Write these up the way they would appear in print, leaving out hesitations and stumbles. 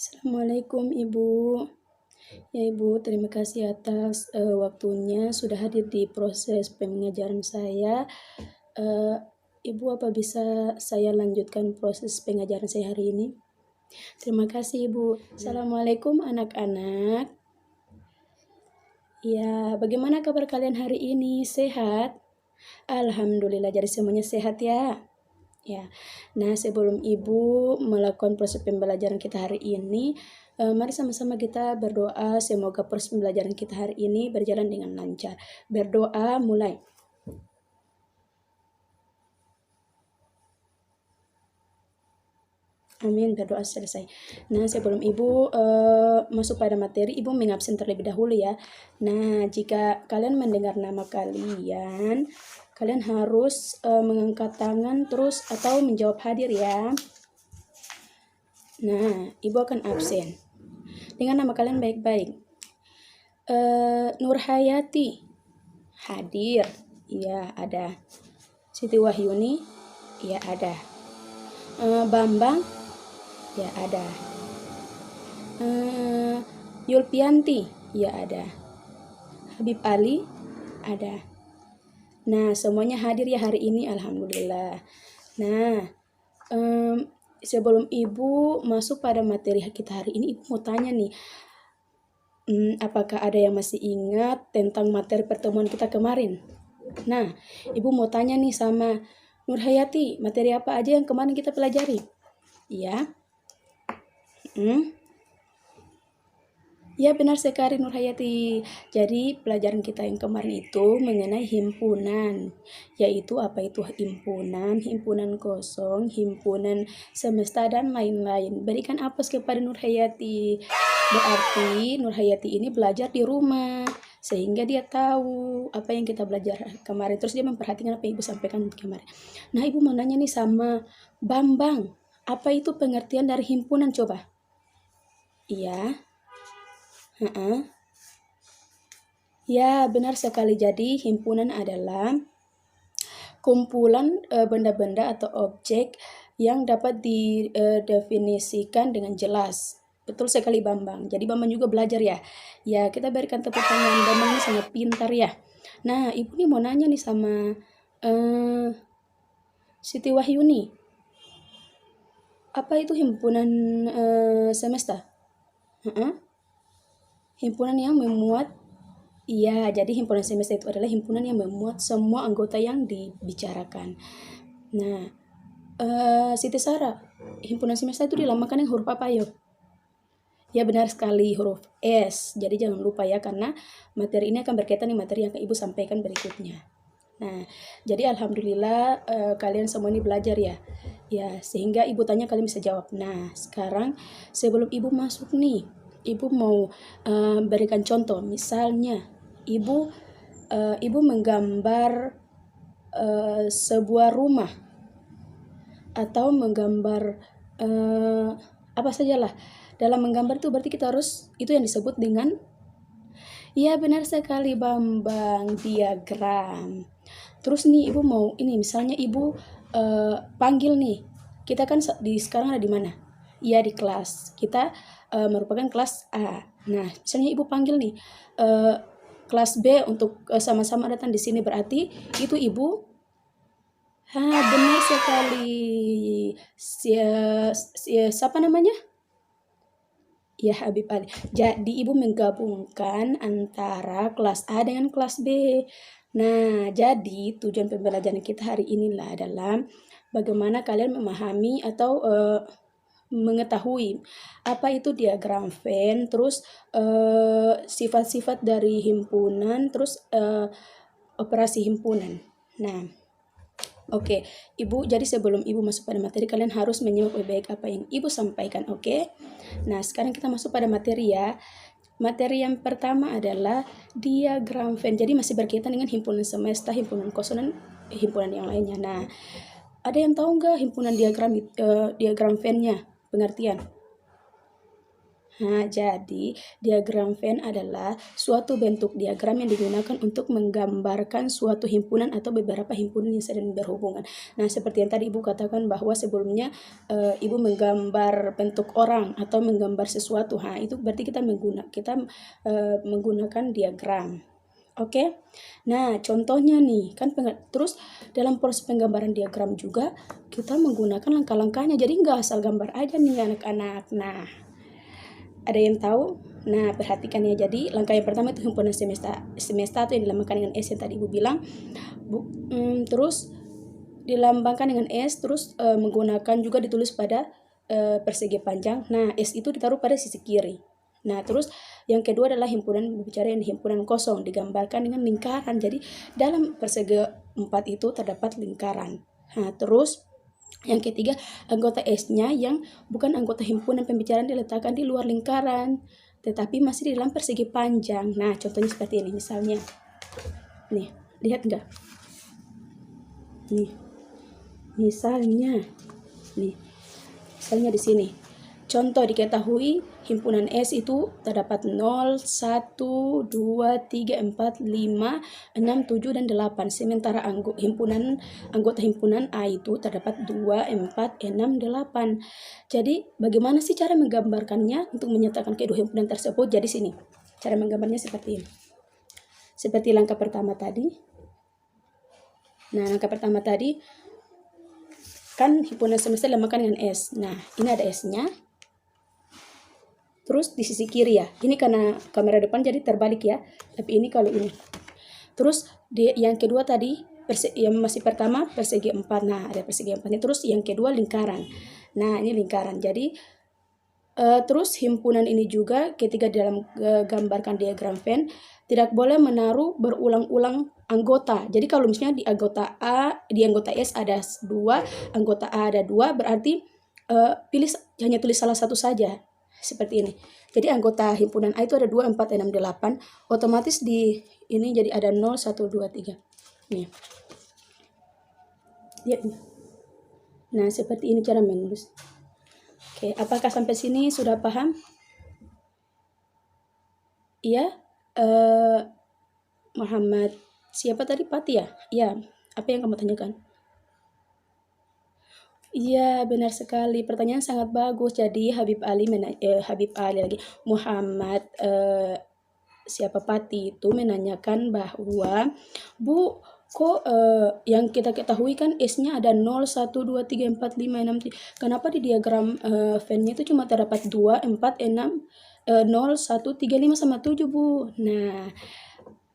Assalamualaikum Ibu. Ya Ibu, terima kasih atas waktunya sudah hadir di proses pengajaran saya. Ibu, apa bisa saya lanjutkan proses pengajaran saya hari ini? Terima kasih Ibu. Assalamualaikum anak-anak. Ya, bagaimana kabar kalian hari ini? Sehat? Alhamdulillah, jadi semuanya sehat ya. Ya, nah sebelum Ibu melakukan proses pembelajaran kita hari ini, mari sama-sama kita berdoa semoga proses pembelajaran kita hari ini berjalan dengan lancar. Berdoa mulai. Amin, berdoa selesai. Nah, sebelum Ibu masuk pada materi, Ibu mengabsen terlebih dahulu ya. Nah, jika kalian mendengar nama kalian, kalian harus mengangkat tangan terus atau menjawab hadir ya. Nah, Ibu akan absen dengan nama kalian baik-baik. Nurhayati hadir, iya ada. Siti Wahyuni, iya ada. Bambang, ya ada. Yulpianti, ya ada. Habib Ali, ada. Nah, semuanya hadir ya hari ini, alhamdulillah. Nah, sebelum Ibu masuk pada materi kita hari ini, Ibu mau tanya nih, apakah ada yang masih ingat tentang materi pertemuan kita kemarin? Nah, Ibu mau tanya nih sama Nurhayati, materi apa aja yang kemarin kita pelajari? Iya. Ya, benar sekali Nurhayati. Jadi pelajaran kita yang kemarin itu mengenai himpunan, yaitu apa itu himpunan, himpunan kosong, himpunan semesta, dan lain-lain. Berikan apes kepada Nurhayati. Berarti Nurhayati ini belajar di rumah, sehingga dia tahu apa yang kita belajar kemarin. Terus dia memperhatikan apa yang Ibu sampaikan kemarin. Nah, Ibu mau nanya nih sama Bambang, apa itu pengertian dari himpunan coba? Iya. Ya, benar sekali. Jadi, himpunan adalah kumpulan benda-benda atau objek yang dapat didefinisikan dengan jelas. Betul sekali Bambang. Jadi Bambang juga belajar ya. Ya, kita berikan tepuk tangan. Bambang ini sangat pintar ya. Nah, Ibu nih mau nanya nih sama Siti Wahyuni. Apa itu himpunan semesta? Himpunan yang memuat, iya, jadi himpunan semesta itu adalah himpunan yang memuat semua anggota yang dibicarakan. Nah, Siti Sarah, himpunan semesta itu dilambangkan dengan huruf apa yuk? Ya, benar sekali, huruf S. Jadi jangan lupa ya, karena materi ini akan berkaitan dengan materi yang Ibu sampaikan berikutnya. Nah, jadi alhamdulillah kalian semua ini belajar ya. Ya, sehingga Ibu tanya kalian bisa jawab. Nah, sekarang sebelum Ibu masuk nih, Ibu mau berikan contoh. Misalnya, Ibu menggambar sebuah rumah atau menggambar apa sajalah. Dalam menggambar itu berarti kita harus, itu yang disebut dengan, iya benar sekali Bambang, diagram. Terus nih Ibu mau ini, misalnya Ibu panggil nih, kita kan sekarang ada di mana? Iya, di kelas. Kita merupakan kelas A. Nah, misalnya Ibu panggil nih kelas B untuk sama-sama datang di sini, berarti itu Ibu. Benar sekali. Siapa namanya? Ya, Habib Ali. Jadi Ibu menggabungkan antara kelas A dengan kelas B. Nah, jadi tujuan pembelajaran kita hari inilah adalah bagaimana kalian memahami atau mengetahui apa itu diagram Venn, terus sifat-sifat dari himpunan, terus operasi himpunan. Nah, oke, Ibu, jadi sebelum Ibu masuk pada materi, kalian harus menyimak baik-baik apa yang Ibu sampaikan, oke? Nah, sekarang kita masuk pada materi ya. Materi yang pertama adalah diagram Venn. Jadi masih berkaitan dengan himpunan semesta, himpunan kosong, dan himpunan yang lainnya. Nah, ada yang tahu nggak himpunan diagram Venn-nya? Pengertian? Nah, jadi diagram Venn adalah suatu bentuk diagram yang digunakan untuk menggambarkan suatu himpunan atau beberapa himpunan yang sedang berhubungan. Nah, seperti yang tadi Ibu katakan bahwa sebelumnya Ibu menggambar bentuk orang atau menggambar sesuatu. Nah, itu berarti kita menggunakan diagram. Oke. Nah, contohnya nih, kan terus dalam proses penggambaran diagram juga kita menggunakan langkah-langkahnya. Jadi nggak asal gambar aja nih anak-anak. Nah, ada yang tahu? Nah, perhatikan ya. Jadi, langkah yang pertama itu himpunan semesta atau yang dilambangkan dengan S yang tadi Ibu bilang. Terus dilambangkan dengan S, terus menggunakan juga ditulis pada persegi panjang. Nah, S itu ditaruh pada sisi kiri. Nah, terus yang kedua adalah himpunan, berbicara yang himpunan kosong, digambarkan dengan lingkaran. Jadi, dalam persegi 4 itu terdapat lingkaran. Nah, terus yang ketiga, anggota S-nya yang bukan anggota himpunan pembicaraan diletakkan di luar lingkaran, tetapi masih di dalam persegi panjang. Nah, contohnya seperti ini, misalnya. Nih, lihat nggak? Nih, misalnya. Nih, misalnya di sini. Contoh diketahui himpunan S itu terdapat 0, 1, 2, 3, 4, 5, 6, 7, dan 8. Sementara anggota himpunan A itu terdapat 2, 4, 6, 8. Jadi bagaimana sih cara menggambarkannya untuk menyatakan kedua himpunan tersebut? Jadi sini, cara menggambarnya seperti ini. Seperti langkah pertama tadi. Nah, langkah pertama tadi kan himpunan semesta dilambangkan dengan S. Nah, ini ada S-nya. Terus di sisi kiri ya, ini karena kamera depan jadi terbalik ya, tapi ini kalau ini. Terus yang kedua tadi, yang masih pertama persegi 4, nah ada persegi 4, terus yang kedua lingkaran. Nah, ini lingkaran, jadi terus himpunan ini juga ketika dalam gambarkan diagram Venn, tidak boleh menaruh berulang-ulang anggota. Jadi kalau misalnya di anggota S ada 2, anggota A ada 2, berarti hanya tulis salah satu saja. Seperti ini. Jadi anggota himpunan A itu ada 2, 4, 6, 8. Otomatis di ini jadi ada 0, 1, 2, 3. Nih. Lihat nih. Nah, seperti ini cara menulis. Oke, apakah sampai sini sudah paham? Iya? Muhammad siapa tadi? Pati ya? Iya. Apa yang kamu tanyakan? Iya, benar sekali. Pertanyaan sangat bagus. Jadi Habib Ali lagi Muhammad siapa Pati itu menanyakan bahwa Bu, kok yang kita ketahui kan S-nya ada 0, 1, 2, 3, 4, 5, 6, 7. Kenapa di diagram Venn-nya itu cuma terdapat 2, 4, 6, 0, 1, 3, 5, sama 7, Bu? Nah,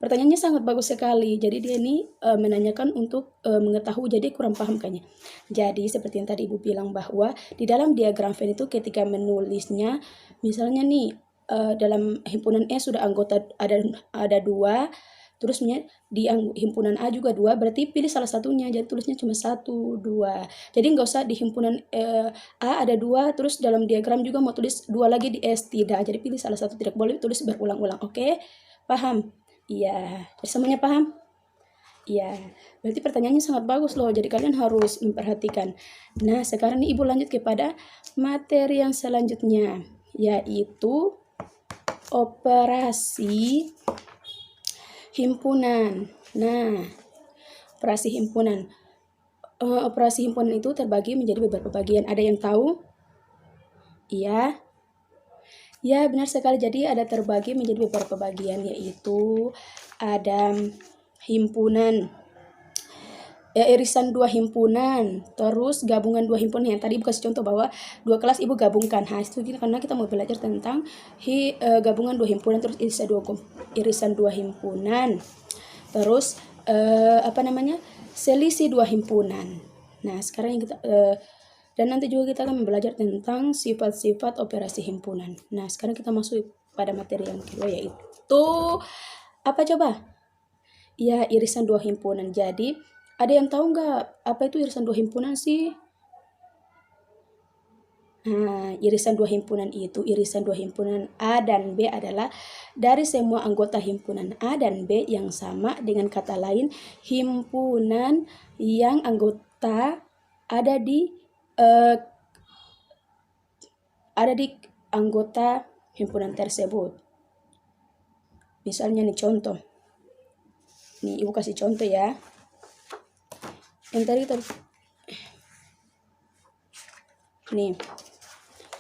pertanyaannya sangat bagus sekali. Jadi dia ini menanyakan untuk mengetahui, jadi kurang paham kayaknya. Jadi seperti yang tadi Ibu bilang bahwa di dalam diagram Venn itu ketika menulisnya, misalnya nih dalam himpunan S sudah anggota ada 2, terus di himpunan A juga 2, berarti pilih salah satunya. Jadi tulisnya cuma 1, 2. Jadi nggak usah di himpunan A ada 2, terus dalam diagram juga mau tulis 2 lagi di S, tidak. Jadi pilih salah satu, tidak boleh tulis berulang-ulang. Oke? Paham? Iya, semuanya paham? Iya, berarti pertanyaannya sangat bagus loh, jadi kalian harus memperhatikan. Nah, sekarang Ibu lanjut kepada materi yang selanjutnya, yaitu operasi himpunan. Nah, operasi himpunan. Operasi himpunan itu terbagi menjadi beberapa bagian. Ada yang tahu? Iya. Ya, benar sekali. Jadi ada terbagi menjadi beberapa bagian, yaitu ada himpunan, irisan 2 himpunan, terus gabungan 2 himpunan. Yang tadi Ibu kasih contoh bahwa 2 kelas Ibu gabungkan. Nah, itu karena kita mau belajar tentang gabungan 2 himpunan, terus irisan 2 himpunan. Terus selisih 2 himpunan. Nah, sekarang yang kita dan nanti juga kita akan belajar tentang sifat-sifat operasi himpunan. Nah, sekarang kita masuk pada materi yang kedua, yaitu apa coba? Ya, irisan 2 himpunan. Jadi, ada yang tahu nggak apa itu irisan 2 himpunan sih? Nah, irisan 2 himpunan itu, irisan 2 himpunan A dan B adalah dari semua anggota himpunan A dan B yang sama. Dengan kata lain, himpunan yang anggota ada di anggota himpunan tersebut. Misalnya nih contoh. Nih ibu kasih contoh ya. Yang tadi nih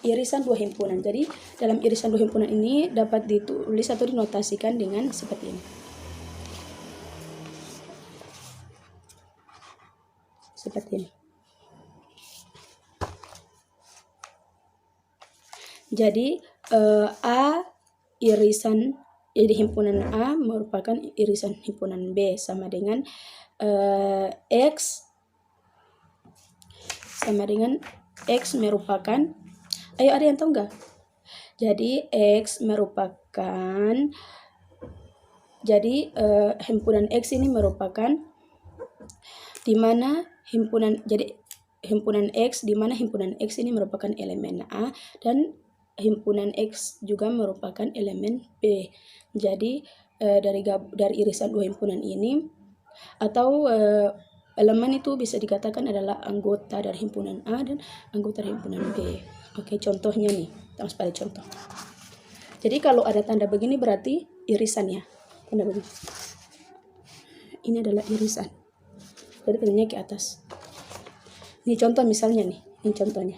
irisan dua himpunan. Jadi dalam irisan dua himpunan ini dapat ditulis atau dinotasikan dengan seperti ini. Seperti ini. Jadi A irisan, jadi himpunan A merupakan irisan himpunan B sama dengan X sama dengan X merupakan, ayo ada yang tahu nggak? Jadi X merupakan, jadi himpunan X ini merupakan di mana himpunan, jadi himpunan X di mana himpunan X ini merupakan elemen A dan himpunan X juga merupakan elemen B. Jadi dari irisan dua himpunan ini atau elemen itu bisa dikatakan adalah anggota dari himpunan A dan anggota dari himpunan B. Oke, contohnya nih, kita masuk pada contoh. Jadi kalau ada tanda begini berarti irisan ya. Tanda begini. Ini adalah irisan. Jadi tandanya ke atas. Ini contoh misalnya nih, ini contohnya.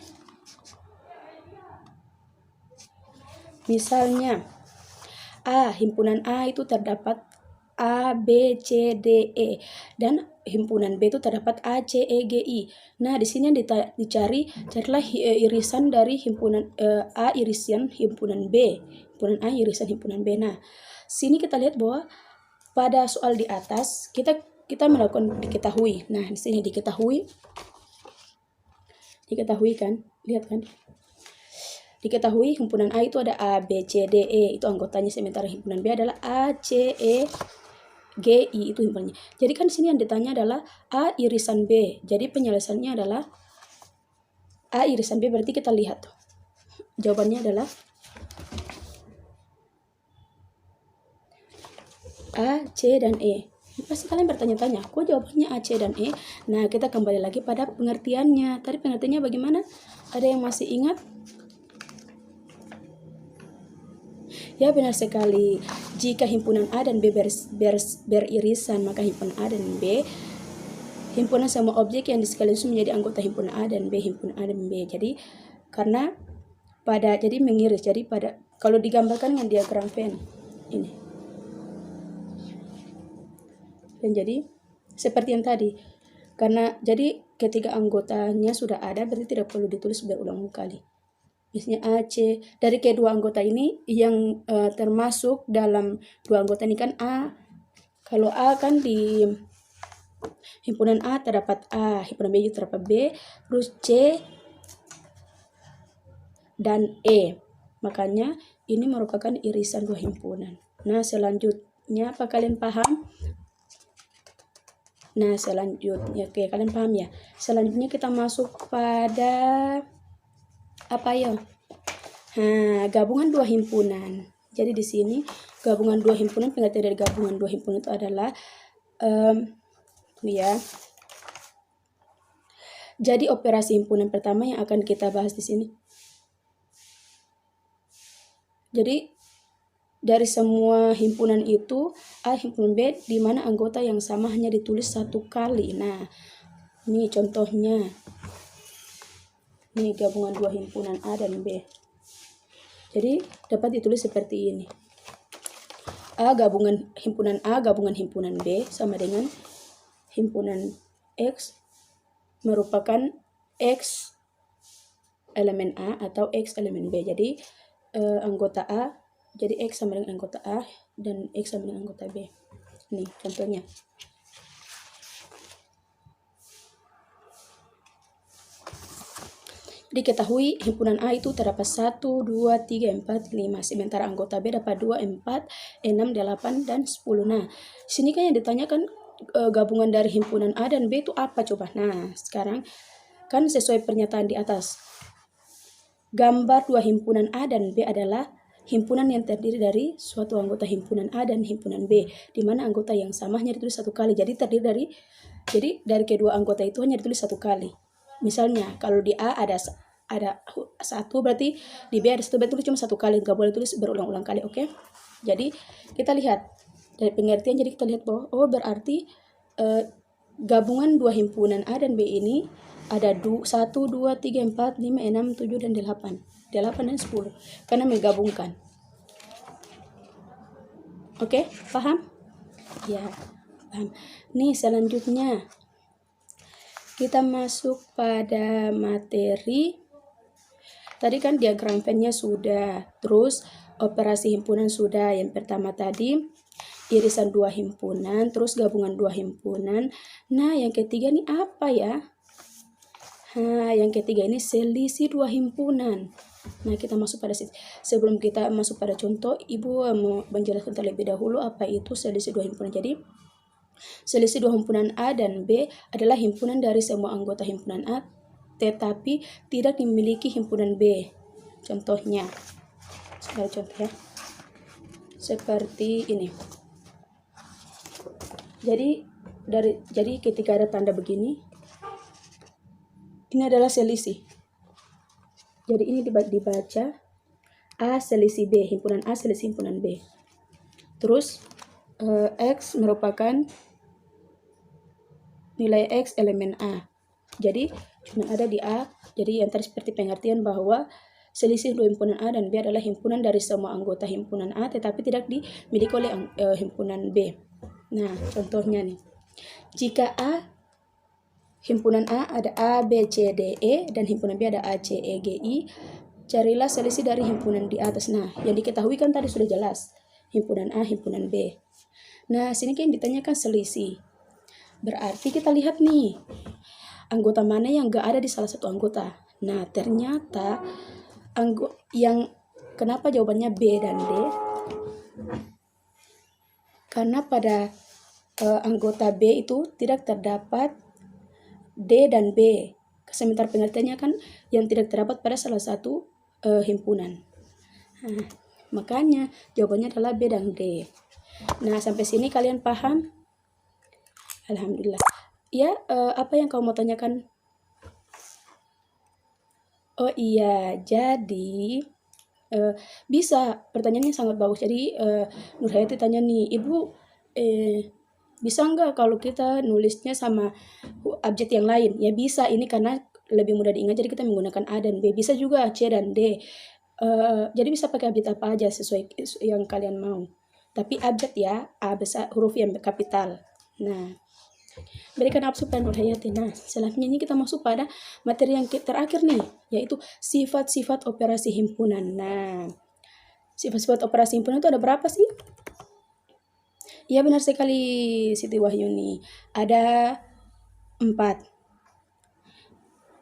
Misalnya A, himpunan A itu terdapat A, B, C, D, E dan himpunan B itu terdapat A, C, E, G, I. Nah, di sini carilah irisan dari himpunan A irisan himpunan B, himpunan A irisan himpunan B. Nah, sini kita lihat bahwa pada soal di atas kita melakukan diketahui. Nah, di sini diketahui kan? Lihat kan? Diketahui himpunan A itu ada A, B, C, D, E, itu anggotanya, sementara himpunan B adalah A, C, E, G, I, itu himpunannya. Jadi kan sini yang ditanya adalah A irisan B. Jadi penyelesaiannya adalah A irisan B, berarti kita lihat tuh. Jawabannya adalah A, C, dan E. Pasti kalian bertanya-tanya, kok jawabannya A, C, dan E? Nah, kita kembali lagi pada pengertiannya. Tadi pengertiannya bagaimana? Ada yang masih ingat? Ya, benar sekali. Jika himpunan A dan B beririsan, maka himpunan A dan B, himpunan semua objek yang sekaligus menjadi anggota himpunan A dan B, himpunan A dan B. Jadi karena jadi mengiris. Jadi kalau digambarkan dengan diagram Venn ini. Dan jadi seperti yang tadi. Karena jadi ketika anggotanya sudah ada, berarti tidak perlu ditulis berulang kali. Misalnya A, C, dari kedua anggota ini yang termasuk dalam dua anggota ini kan A. Kalau A kan di himpunan A terdapat A, himpunan B terdapat B, terus C dan E. Makanya ini merupakan irisan dua himpunan. Nah, selanjutnya apa kalian paham? Nah, selanjutnya, oke, kalian paham ya? Selanjutnya kita masuk pada apa ya? Nah, gabungan dua himpunan. Jadi di sini gabungan dua himpunan, pengertian dari gabungan dua himpunan itu adalah ya. Jadi operasi himpunan pertama yang akan kita bahas di sini. Jadi dari semua himpunan itu A himpunan B di mana anggota yang sama hanya ditulis satu kali. Nah, ini contohnya. Ini gabungan dua himpunan A dan B. Jadi dapat ditulis seperti ini. A gabungan himpunan B sama dengan himpunan X merupakan X elemen A atau X elemen B. Jadi anggota A, jadi X sama dengan anggota A dan X sama dengan anggota B. Ini contohnya. Diketahui himpunan A itu terdapat 1, 2, 3, 4, 5. Sementara anggota B dapat 2, 4, 6, 8, dan 10. Nah, sini kan yang ditanyakan gabungan dari himpunan A dan B itu apa coba? Nah, sekarang kan sesuai pernyataan di atas. Gambar dua himpunan A dan B adalah himpunan yang terdiri dari suatu anggota himpunan A dan himpunan B, di mana anggota yang sama hanya ditulis satu kali. Jadi dari kedua anggota itu hanya ditulis satu kali. Misalnya kalau di A ada ada satu, berarti di B ada satu, berarti tulis cuma satu kali, nggak boleh tulis berulang-ulang kali, oke? Jadi kita lihat dari pengertian, jadi kita lihat bahwa berarti gabungan dua himpunan A dan B ini ada 1, 2, 3, 4, 5, 6, 7, dan 8. 8 dan 10 karena menggabungkan. Oke, paham? Ya, paham. Nih selanjutnya kita masuk pada materi. Tadi kan diagram Venn-nya sudah, terus operasi himpunan sudah. Yang pertama tadi irisan dua himpunan, terus gabungan dua himpunan. Nah, yang ketiga nih apa ya? Nah, yang ketiga ini selisih dua himpunan. Nah, kita masuk pada sebelum kita masuk pada contoh, Ibu mau menjelaskan terlebih dahulu apa itu selisih dua himpunan. Jadi, selisih dua himpunan A dan B adalah himpunan dari semua anggota himpunan A, tetapi tidak dimiliki himpunan B. Contohnya, contoh ya, seperti ini. Jadi ketika ada tanda begini, ini adalah selisih. Jadi ini dibaca A selisih B, himpunan A selisih himpunan B. Terus X merupakan nilai X elemen A. Jadi cuma ada di A. Jadi yang tadi seperti pengertian bahwa selisih dua himpunan A dan B adalah himpunan dari semua anggota himpunan A, tetapi tidak dimiliki oleh himpunan B. Nah, contohnya nih. Jika himpunan A ada A, B, C, D, E, dan himpunan B ada A, C, E, G, I, carilah selisih dari himpunan di atas. Nah, yang diketahui kan tadi sudah jelas. Himpunan A, himpunan B. Nah, sini kan ditanyakan selisih. Berarti kita lihat nih, anggota mana yang gak ada di salah satu anggota. Nah, ternyata kenapa jawabannya B dan D? Karena pada anggota B itu tidak terdapat D dan B. Sementara pengertiannya kan yang tidak terdapat pada salah satu himpunan. Nah, makanya jawabannya adalah B dan D. Nah, sampai sini kalian paham? Alhamdulillah. Ya, apa yang kamu mau tanyakan? Oh iya, jadi bisa, pertanyaannya sangat bagus. Jadi Nurhayati tanya nih, Ibu bisa nggak kalau kita nulisnya sama abjad yang lain? Ya bisa, ini karena lebih mudah diingat, jadi kita menggunakan A dan B. Bisa juga C dan D. Jadi bisa pakai abjad apa aja sesuai yang kalian mau. Tapi abjad ya, A besar, huruf yang kapital. Nah, berikan absen pada Nurhayati. Nah, selanjutnya ini kita masuk pada materi yang terakhir nih, yaitu sifat-sifat operasi himpunan. Nah, sifat-sifat operasi himpunan itu ada berapa sih? Ya, benar sekali Siti Wahyuni. Ada 4.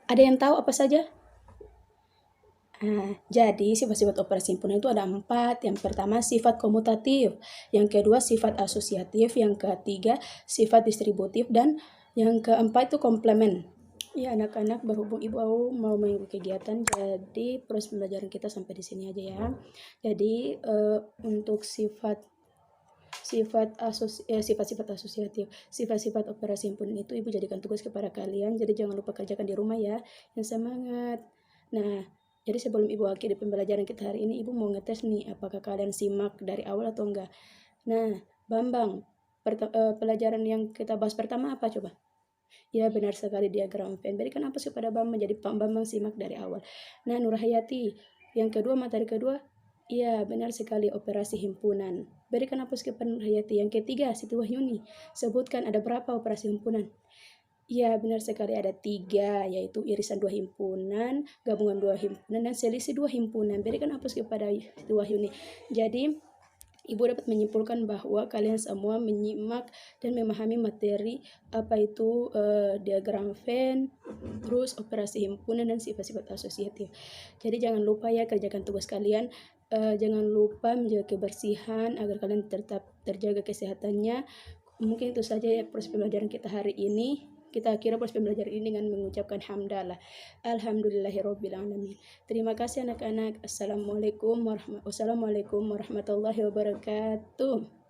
Ada yang tahu apa saja? Nah, jadi sifat-sifat operasi himpunan itu ada 4. Yang pertama sifat komutatif, yang kedua sifat asosiatif, yang ketiga sifat distributif, dan yang keempat itu komplement. Ya anak-anak, berhubung Ibu mau mengikuti kegiatan, jadi proses pembelajaran kita sampai di sini aja ya. Jadi untuk sifat asosiatif, sifat-sifat operasi himpunan itu Ibu jadikan tugas kepada kalian. Jadi jangan lupa kerjakan di rumah ya. Yang semangat. Nah, jadi sebelum Ibu akhiri pembelajaran kita hari ini, Ibu mau ngetes nih apakah kalian simak dari awal atau enggak. Nah, Bambang, pelajaran yang kita bahas pertama apa coba? Ya, benar sekali, diagram Venn. Berikan apa sih pada Bambang, jadi Bambang simak dari awal. Nah, Nurhayati, yang kedua, materi kedua, iya benar sekali, operasi himpunan. Berikan apa sih kepada Nurhayati. Yang ketiga, Siti Wahyuni, sebutkan ada berapa operasi himpunan. Ya, benar sekali, ada 3, yaitu irisan 2 himpunan, gabungan 2 himpunan, dan selisih 2 himpunan. Berikan hapus kepada Siti Wahyuni. Jadi, Ibu dapat menyimpulkan bahwa kalian semua menyimak dan memahami materi apa itu diagram Venn, terus operasi himpunan, dan sifat-sifat asosiatif. Jadi jangan lupa ya, kerjakan tugas kalian. Jangan lupa menjaga kebersihan agar kalian tetap terjaga kesehatannya. Mungkin itu saja ya proses pembelajaran kita hari ini. Kita akhiri proses pembelajaran ini dengan mengucapkan hamdalah. Alhamdulillahirabbil alamin. Terima kasih anak-anak. Wassalamualaikum warahmatullahi wabarakatuh.